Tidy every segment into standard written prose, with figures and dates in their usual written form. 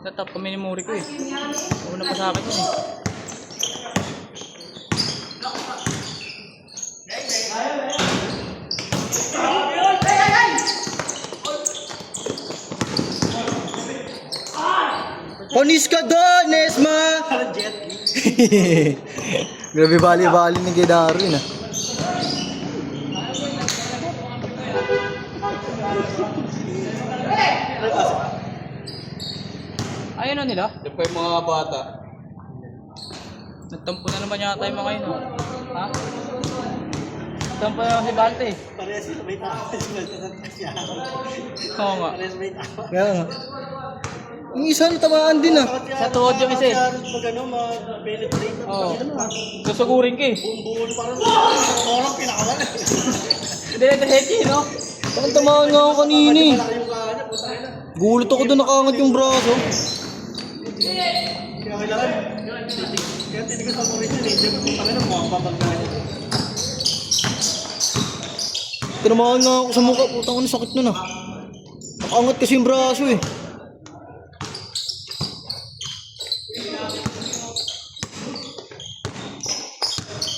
Natap kami ni Mori ko eh. Una pa sa akin yun eh. Panis ka doon, Nesma! Grabe bali-bali ni kay Darwin ah. Ayun na nila. Yan pa yung mga bata. Nagtampo na naman yata yung mga yun. Oh. Ha? Nagtampo na naman si Balte eh. Parehas sila may tao. Oo nga. Parehas may tao. Kaya nga. Yung isa tamaan din ah. Sa tuhod yung isa eh. Pag ano, mag-penetrate. Oo. Susugurin ka eh. Buo parang orang pinakaman. Hindi na hechi no? Bakit tamaan nga ako kanina eh. Malaki yung kanya, puta na. Gulot ako doon nakaangat yung braso. Kaya kailangan. Kaya tinigas ako rin yun eh. Puta na mo, ang babagay. Tinamaan nga ako sa mukha. Putang ano sakit nun ah. Nakaangat kasi yung braso eh.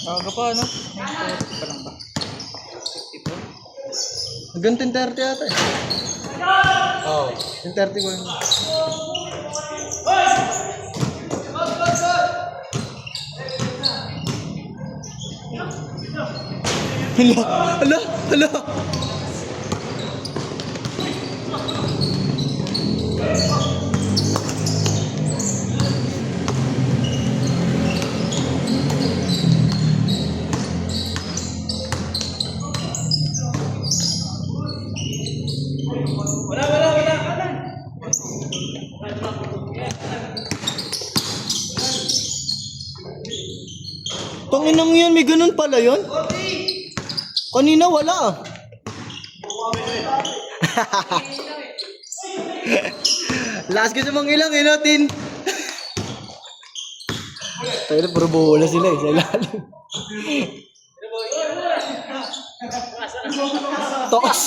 Aga pa no? Pa lang ba? Hanggang 10:30 yata eh. Oo. 10:30 ko yun. Hala. Tanginang yan, may ganun pala yun? Kanina wala ah. Last kasi mang ilang eh natin. Tayo na puro bola sila eh sa ilalim. Toos.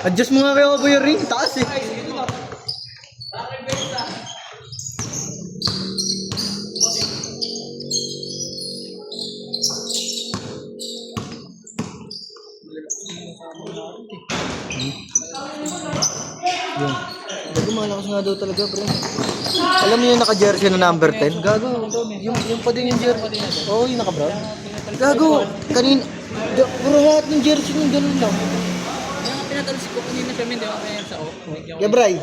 Adjust mo nga kayo ba yung ring? Taas eh. Yun. Gago malakas nga daw talaga, bro. Alam mo yung naka-jersey na number 10? Gago. Yung pa din yung jersey. Oo, yung naka-brown. Gago. Kanina. Puro lahat ng jersey yung ganun lang. Yung pinatalsik ko kanina siya hindi ako kaya sa o. Gabray.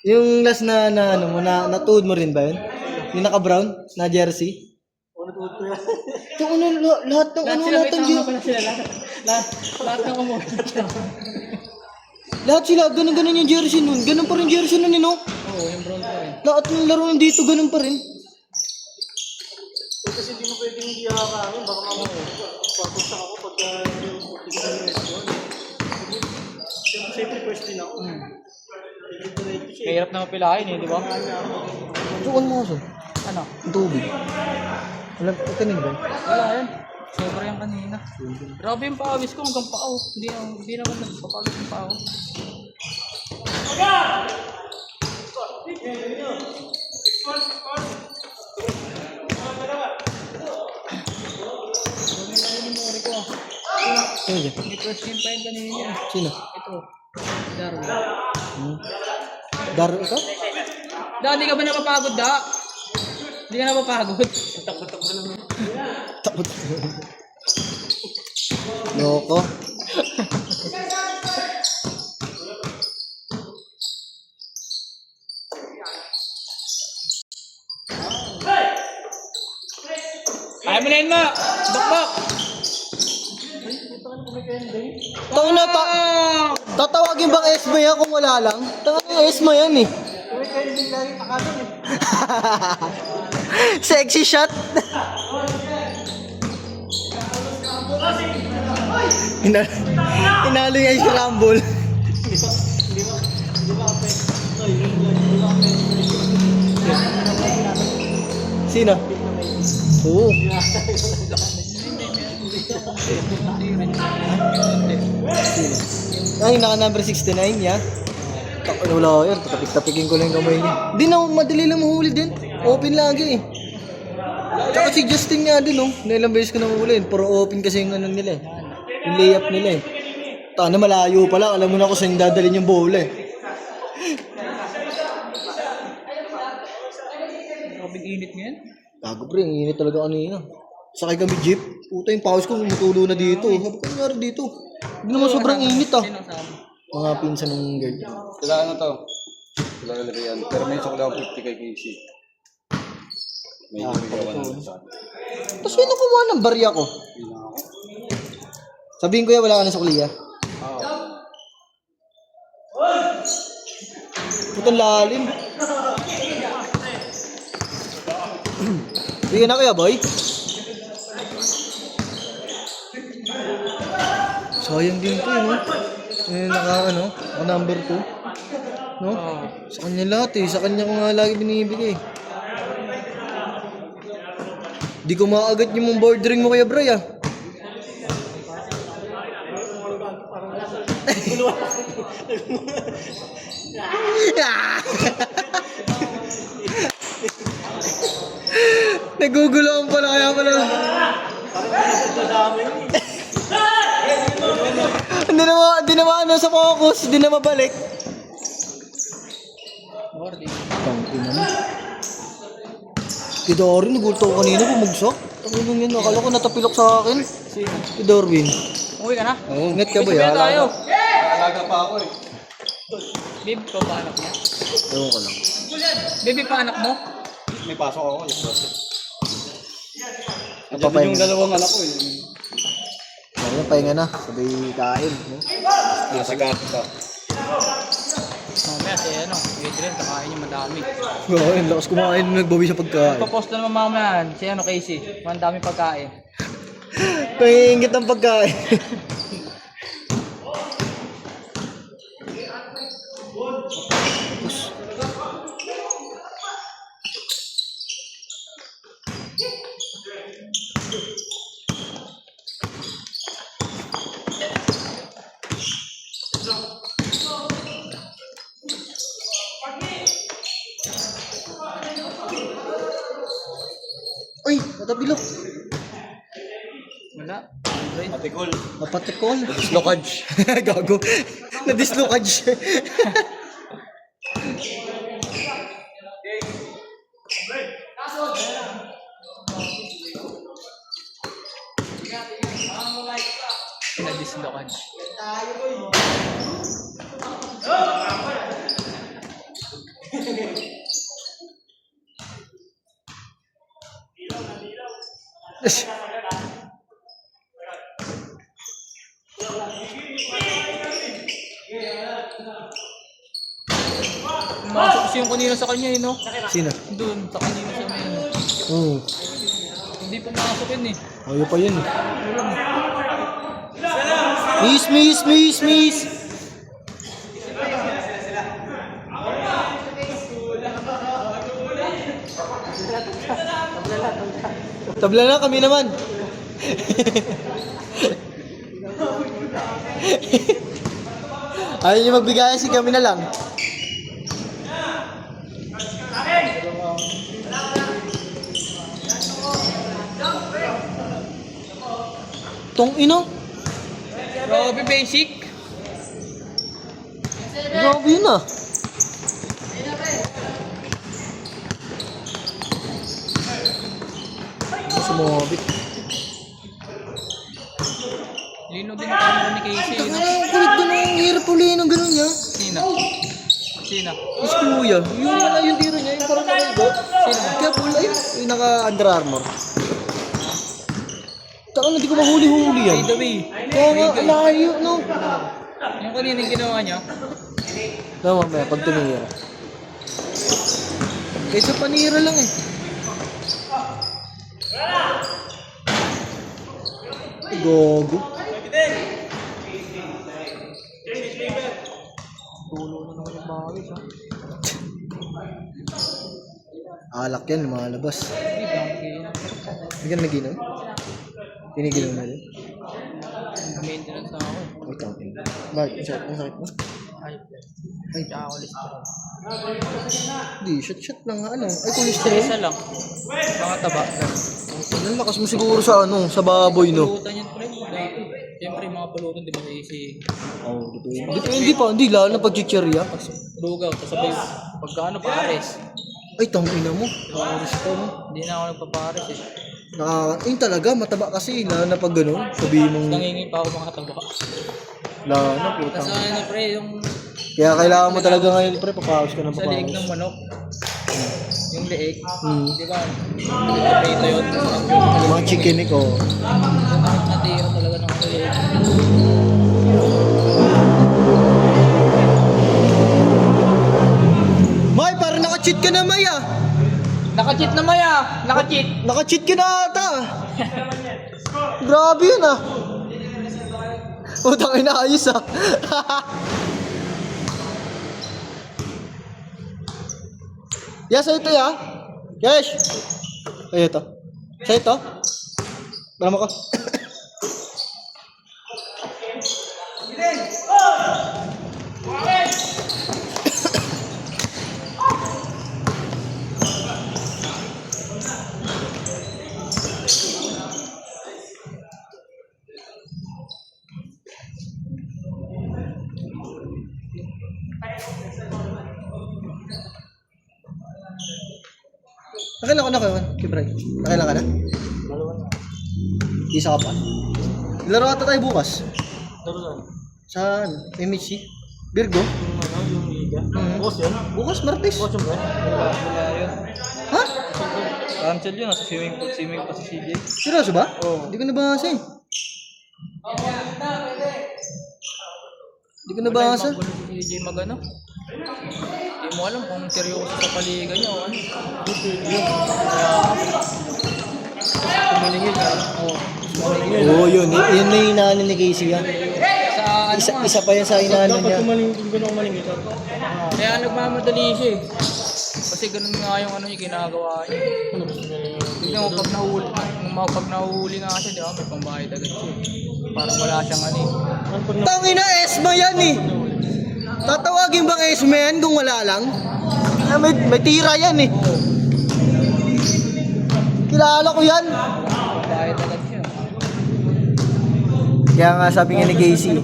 Yung last na ano mo, natuod mo rin ba yun? Yung naka-brown na jersey? Ito ano, lahat ng ano, lahat ng jersey. Lahat ng umuwi. Lahat sila, ganun yung jersey nun. Ganun pa rin jersey nun, no? Oo, yung brown pa rin. Lahat ng laro nandito, ganun pa rin. Kasi hindi mo pwedeng hindi nakakain. Baka mamaya. Papunsak ako pagka yung restaurant. Siyempre first din ako. Kahirap na mapilahin eh, di ba? Sukan mo kasi. Ano? Ang tubig. Wala, itanin ba? Wala yan. Sobra yan kanina. Grabe yung pawis ko hanggang pao. Hindi naman nagpapawis yung pao. Sino dyan? May first game pa yun kanina. Sino? Ito. Darwin. Daro ikaw? Da, hindi ka ba napapagod, Da? Hindi ka napapagod? Takot-takot na lang. Takot. Loko. Ayaw mo na yun, Ma! Bakbak! Tayo na, tatawagin bang Esma yan kung wala lang? Tanga na Esma yan eh. Sexy shot. Inalo niya yung rumble. Sino? Oo. Sino? Ay, naka number 69, ya. Wala yan, tatapik-tapikin ko lang yung kamay niya. Di na, madali lang mahuli din. Open lagi eh. Tsaka si Justin nga din, no? Nailang beses ko nang huli. Puro open kasi yung ano nila eh. Yung layup nila eh. Tana malayo pala, alam mo na kung saan dadalhin yung bola eh. Grabe init ngayon. Gago pre, ang init talaga kanina. Sakay kami jeep, puta yung pawis ko tumutulo na dito. Sabi ko, nangyari dito? Hindi naman sobrang init ah. Sino kasama? Mga pinsan ng girlfriend. Sila ano to? Sila Rian. Pero may sukla 50 kay Casey. May nagawa na sa akin. Tapos sino kumuha ng barya ko? Sabihin ko yan, wala ka na sa kuliya. Putang lalim. Hindi ka na kaya, boy? Sayang din to, no? Naka number 2. No? Sa kanya lahat eh. Sa kanya ko nga lagi binibigay. Di ko maagat yung mong bordering mo kaya, Bray, ah. Nagugulo pala kaya pala. Hindi na ano sa focus, hindi na mabalik. Si Darwin, nagulto ko kanina, bumugsak. Tanginong yan, akala ko natapilok sa akin. Si Darwin. Uwi ka na? Oo, ingat ka ba Sabihan tayo. Alaga pa ako eh. Babe, ikaw pa anak mo? Ewan ko lang. Baby pa anak mo? May pasok ako. Napapahinga. Yung dalawang anak ko eh. Ayun, pahinga na. Sabay kain. No? Nasa gato ka. Mamaya si Adrian, kakain niya madami. Oo, yung lakas kumain nung nagbawi sa pagkain. Papost na naman mamaya si Casey. Mandami pagkain. Pahingit ang pagkain. Ay, natabilok. Wala. Atikol. Napatikol. Dislocage. Gago. Na-dislocage. Nag-dislokan. Masok kasi yung kanina sa kanya no? Sino? Doon, sa kanina sa may ano. Oo. Hindi pumasok yun eh. Ayaw pa yun. Miss. Tabla na kami naman. Ayaw niyo magbigay, si kami na lang. Tong ino. Grabe basic. Grabe yun ah. Sumobit. Lino din ang camera ni Casey. Ang No? kulit doon ang hirap uli ng gano'n niya. Sino? Sino? Is kuya. Yung tiro niya, yung parang nakaigo. Sino? Kaya pula yun. Yung naka Under Armour. Taka na, di ko mahuli-huli yan. By the way. Kaya nga, layo, no? Yung kanina yung ginawa niya. Tama ba, pag tumira. Kaysa panira lang eh. Gogo. Tulo na naman yung bawis ha. Alak yan, lumalabas. Hindi ba ang bigay na? Hindi ka naginom? Tiniginom na rin. maintenance na ako. Bakit? Ang sakit mo? Ay, kaya cholesterol. Hindi, shot lang nga, ano. Ay, cholesterol. Isa lang. Mga taba. Ang lakas mo siguro sa ano, sa baboy, no? Pulutan yun, pre. Siyempre, mga pulutan, di ba, sa isig. Oo, hindi pa, hindi, lalo na pag-chicherya. Lugaw, tapos sabay, pagka ano, pares. Ay, tangina mo. Pares ka mo. Hindi na ako nagpapares eh. Yun talaga, mataba kasi, lalo na pag gano'n, sabihin mong, Nangingi pa ako mga taba. lalo na, putang. Tapos ano, pre, yung Kaya kailangan mo talaga ngayon, pre, papawas ka na sa liig papawas. ng manok. Yung liig. Hmm. Di ba? Prito yun. Mga chicken neck, oh. Natira talaga ng liig. May, parang naka-cheat ka na, May, ah. Naka-cheat na Maya! Naka-cheat! Naka-cheat ka na ata. Grabe yun, ah. Utang inaayos, ah. Yes, ito, ya. Yes. Ay, ito. Sa ito. Tama ko. Nakailan ka na kayo, Kibray? Nakailan ka na? Isa ka pa. Laro ata tayo bukas. Saan? MHC? Virgo? Yung ano, yung liga. Bukas yun? Bukas, Martes. Bukas yung ba? Wala yun. Ha? Cancel yun. Sa swimming pa si CJ. Seryoso ba? Oo. Hindi ko nabasa eh. Hindi ko nabasa. Wala yung si CJ magano. Hindi mo alam kung seryoso sa paliga niya o ano. Kumalingin ka. Oo. Oo, yun. Yun na yung inaano ni Casey yan. Sa ano nga. Isa pa yan sa inaano niya. Dapat kumalingin, kung gano'n kumalingin ka. Kaya nagmamadali siya eh. Kasi ganun nga yung ano yung ginagawa niya. Ano gusto niya lang yung... Tignan mo pag nahuhuli nga siya, di ba? May pambayad agad siya. Parang wala siyang ano eh. Ano pag Tangina, Esma yan eh. Tatawagin bang Esma yan kung wala lang? Ah, may tira yan eh. Kilala ko yan. Pambayad agad siya. Kaya nga sabi nga ni Casey.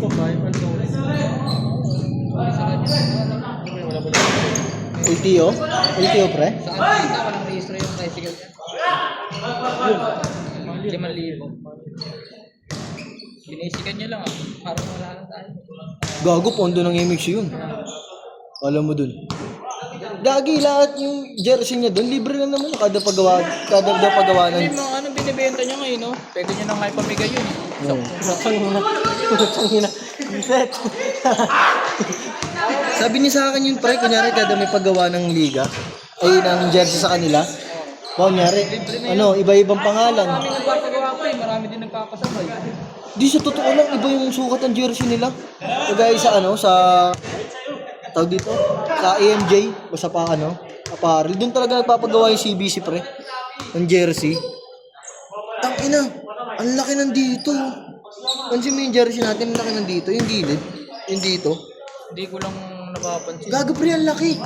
LTO? LTO pre? Sa ano kita, walang registro yung tricycle niya. 5,000. Binisikan niya lang ah. Parang wala na tayo. Gago, pondo ng MX yun. Alam mo dun. Gagi, lahat yung jersey niya dun, libre lang naman. Kada pagawa Ano ng... yung mga ano binibenta niya ngayon, no? Pwede niya nang maipamigay yun. Tangina. Tangina. Reset. Sabi niya sa akin yun, pre, kunyari kada may paggawa ng liga, ay ng jersey sa kanila. Kunyari, ano, iba-ibang pangalan. Marami nagpapagawa pa eh. Marami din nagpapasabay. Di sa totoo lang, iba yung sukat ng jersey nila. Kagaya sa ano, sa... Tawag dito? Sa AMJ, o sa pa, ano, apparel. Doon talaga nagpapagawa yung CBC, pre. Ng jersey. Tangina, ang laki nandito. Pansin mo yung jersey natin, ang laki nandito. Yung gilid, yung dito. Hindi ko lang napapansin. Gago, pre, ang laki.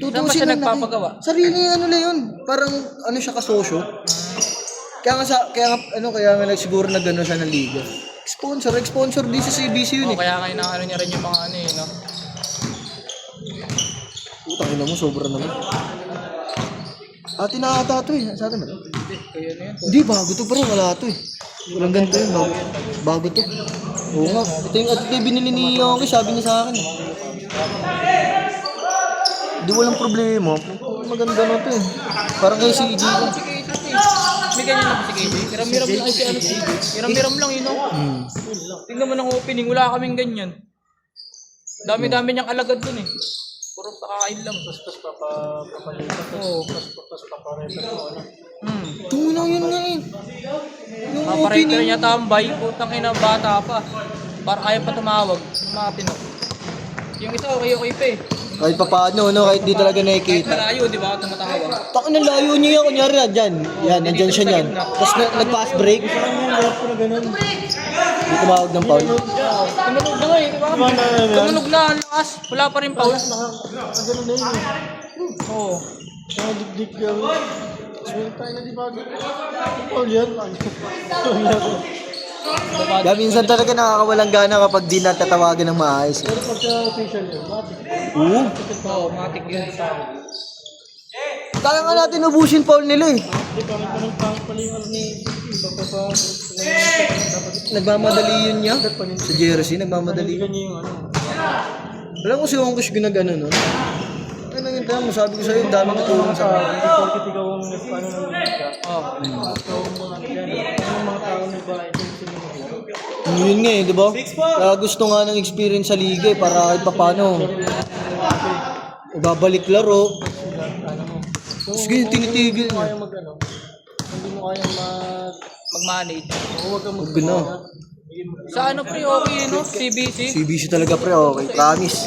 Saan ba siya ang laki. nagpapagawa? Sarili ano lang yun. Parang ano siya kasosyo. Kaya nga siguro na gano'n siya ng liga. Sponsor din sa CBC yun Oh, eh. kaya nga inaano niya rin yung mga ano eh, no? Putang ina mo, sobra naman. Atin na ata ito eh. Sa atin ba? Hindi, kayo na yun. Hindi, bago to bro. Wala to eh. Walang ganito yun. Bago to. Oo nga. Ito yung binili ni Yonki. Sabi niya sa akin eh. Hindi walang problema. Maganda na to eh. Parang kay CG. Si Casey, may ganyan lang si Casey. Hiram-hiram lang si ano si Hiram-hiram lang yun, no? Tingnan mo ng opening, wala kaming ganyan. Dami-dami niyang alagad dun eh. Puro pakain lang. Tapos papalitan. Tapos papareta ko. Ano? Tunang yun nga eh. Yung Paparate opening. niya tambay, putang ina bata pa. Para kaya pa tumawag, mga Pino. Yung isa okay pa eh. Yung Kahit pa paano, no? Kahit di talaga nakikita. Malayo, di ba? Tumatawa. Taka ng layo niya yan, kunyari dyan. Yan, nandyan siya niyan. Tapos nag-pass break. Hindi tumawag ng foul. Tumunog na nga eh, di ba? Tumunog na, ang lakas. Wala pa rin foul. Ganun na yun eh. Oo. Mga dikdik yan. Meron tayo na di ba? Paul yan. Paul yan. Kaya minsan talaga nakakawalang gana kapag di natatawagan ng maayos. Pero pagka official yun, matik. Oo. Oo, matik yun sa akin. Kaya nga natin ubusin foul nila eh. Di pa rin pala yung ano ni iba pa pa. Nagmamadali yun niya. Sa jersey, nagmamadali. Ganyan yung ano. Alam ko si Hongkish ginagano nun. Ay, nangintahan mo, sabi ko sa'yo, dami natulong sa akin. Hindi porkit ikaw ang nagpaano ng mga Oo. ikaw ang mga dyan. Ang mga tao nagbahay dyan sa mga Yun nga eh, di ba? Kaya gusto nga ng experience sa liga eh, para kahit paano. Babalik laro. Tapos ganyan, tinitigil Kung niya. kaya mag ano, hindi mo kayang Mag-manage. huwag kang Huwag na. Sa ano pre, okay no? CBC. CBC talaga pre, okay. Promise.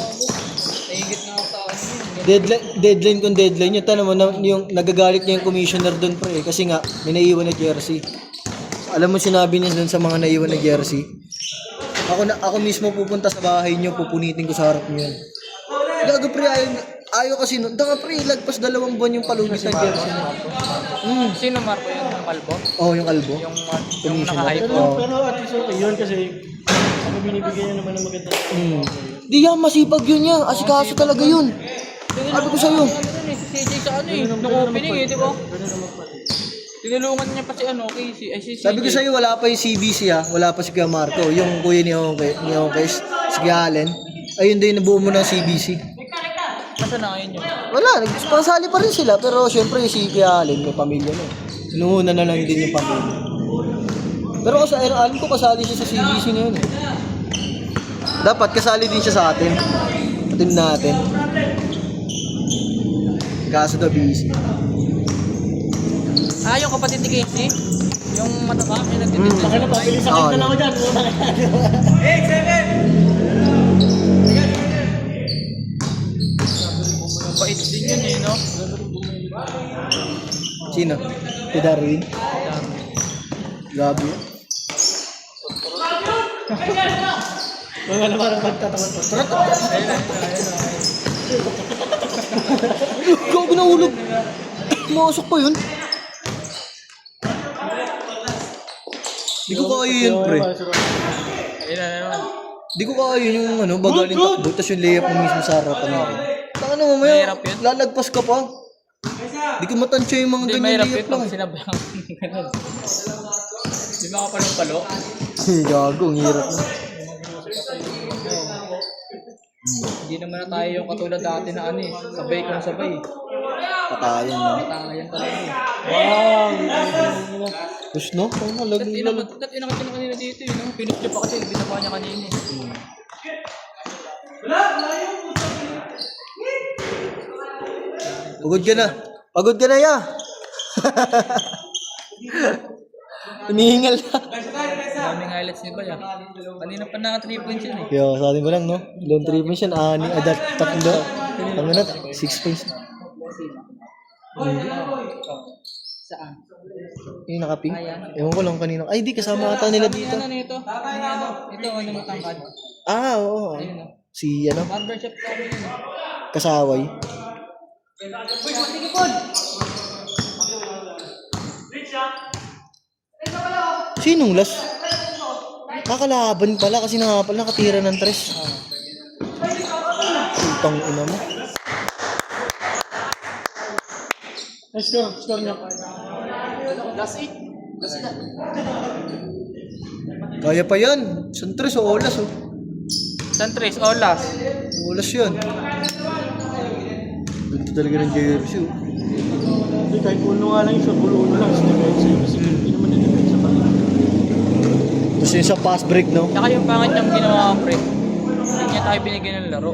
Naingit nga ako sa ano yun. Deadline kung deadline yun. Tanong mo, yung nagagalit niya yung commissioner doon pre. Kasi nga, may naiwan na jersey. Alam mo sinabi niya doon sa mga naiwan na jersey? Ako mismo pupunta sa bahay niyo, pupunitin ko sa harap niyo. Gago pre, ayaw kasi nun. Daka pre, lagpas 2 buwan yung palugit ng jersey niya. Sino Marco yun? Yung kalbo? Oh, yung kalbo. Yung Commissioner. naka-hype. Oo. Pero at least okay yun kasi ano binibigyan niya naman ng maganda. Di yan, masipag yun yan. Asikaso talaga yun. Sabi ko sa'yo. Ano yun eh, si CJ sa ano eh, nung opening eh, di ba? Ganun naman pati. Tinulungan niya pa si ano, Casey. Ay si CJ. Sabi ko sa'yo, wala pa yung CBC ha. Wala pa si Kuya Marco. Yung kuya ni Hongkish, si Kuya Allen. Ayun din, nabuo mo ng CBC. Nasa na ngayon yun? Wala, nagpasali pa rin sila. Pero syempre si Kuya Allen, may pamilya na. Inuuna na lang din yung pamilya. Pero kasi alam ko kasali siya sa CBC na yun eh. Dapat kasali din siya sa atin. Sa team natin. Kaso daw busy. Ah, yung kapatid ni Casey? Yung mataba, may nagtitinda. Baka na pabili sa Oo. kanya na ako dyan. Bait din yun eh, no? Sino? Si Darwin? Grabe yun. Mga naman ang pagtatawan pa. Gago na ulog. Masok pa yun. Di ko kaya yun, pre. Ayun na naman. Di ko kaya yun yung ano, bagaling takbo, tapos yung layup mo mismo sa harapan natin. Taka na mamaya, Mahirap yun. lalagpas ka pa. Di ko matansya yung mga Hindi, ganyan mahirap layup yun lang. pag sinabayang ganun. Di ba ka palong-palo? Gago, ang hirap na. Hindi naman na tayo yung katulad dati na ano eh. Sabay kung sabay. Patayan na. Tayan talaga eh. Wow! Tapos no, kung Dati nalaglag. inakit na kanina dito eh. No? Pinot niya pa kasi binaba niya kanina eh. Pagod ka na. Pagod ka na, ya. Hinihingal na. Daming highlights ni Bay ah. Kanina pa na 3 points yun eh. Kaya sabi ko lang, no? Long 3 points yan, tatlo. Ano na, 6 points. Saan? Yung nakaping. Ewan ko lang kanina. Ay, di, kasama ata nila dito. Ano nito? Ito ano matangkad? Ah, oo. Ayun oh. Si, ano, Barbershop kami yun eh. Kasaway. Sinong last? Kakalaban pala kasi nakatira ng tres. Utang ina mo. Ay, score niya. Kaya pa yan. Isang tres o olas oh. Santres, Olas. Olas yan. Ganda talaga ng jersey oh. Hindi, kahit uno nga lang isa, uno lang sa depensa. Kasi hindi naman na depensa pa. Tapos yung sa pass break no? Tsaka yung pangit niyang ginawa pre. Hindi niya tayo binigyan ng laro.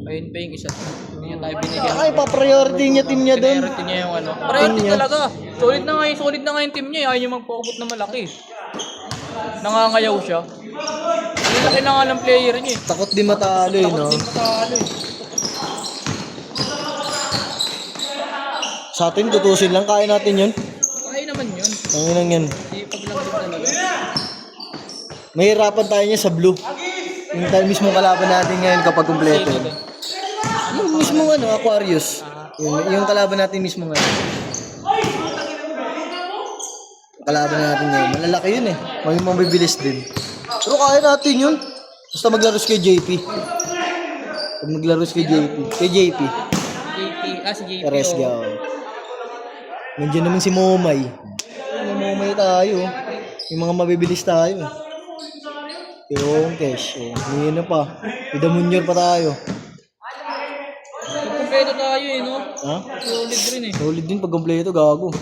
Ayun pa yung isa. Hindi niya tayo binigyan. Ay, pa-priority niya team niya doon. Priority niya yung ano. Priority niya. talaga. Solid na nga yung team niya. Ayaw niya magpaubot na malaki. Nangangayaw siya. Hindi laki na nga ng player niya eh. Takot di matalo eh, no? Takot din matalo eh. Sa atin, tutusin lang. Kaya natin yun. Kaya naman yun. Ang inang yan. Sipag lang din talaga. Mahirapan tayo niya sa blue. Yung tayo mismo kalaban natin ngayon kapag kumpleto. Sino doon? Yung mismo ano, Aquarius. Yung kalaban natin mismo ngayon. Kalaban natin ngayon. Malalaki yun eh. May mabibilis din. Pero kaya natin yun. Basta maglaro kay JP. Pag maglaro kay JP. Kay JP. JP. Si JP. Resga. Nandiyan naman si Momay. May Momay tayo. Yung mga mabibilis tayo. Yung cash. Hindi na pa. Idamunyor pa tayo. Kumpleto tayo eh, no? Ha? Solid rin eh. Solid din pag kompleto, gago.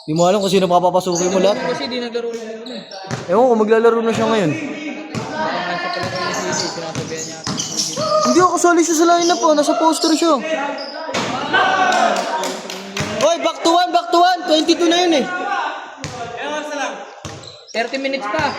Hindi mo alam kung sino papapasukin mo lahat. Kasi di naglaro ng ulo eh. Ewan ko, maglalaro na siya ngayon. Baka sa pala kayo si CJ, sinasabihan niya. Hindi ako kasali siya sa lineup po, nasa poster siya. Hoy, back to 1, back to 1. 22 na yun eh. 30 minutes pa.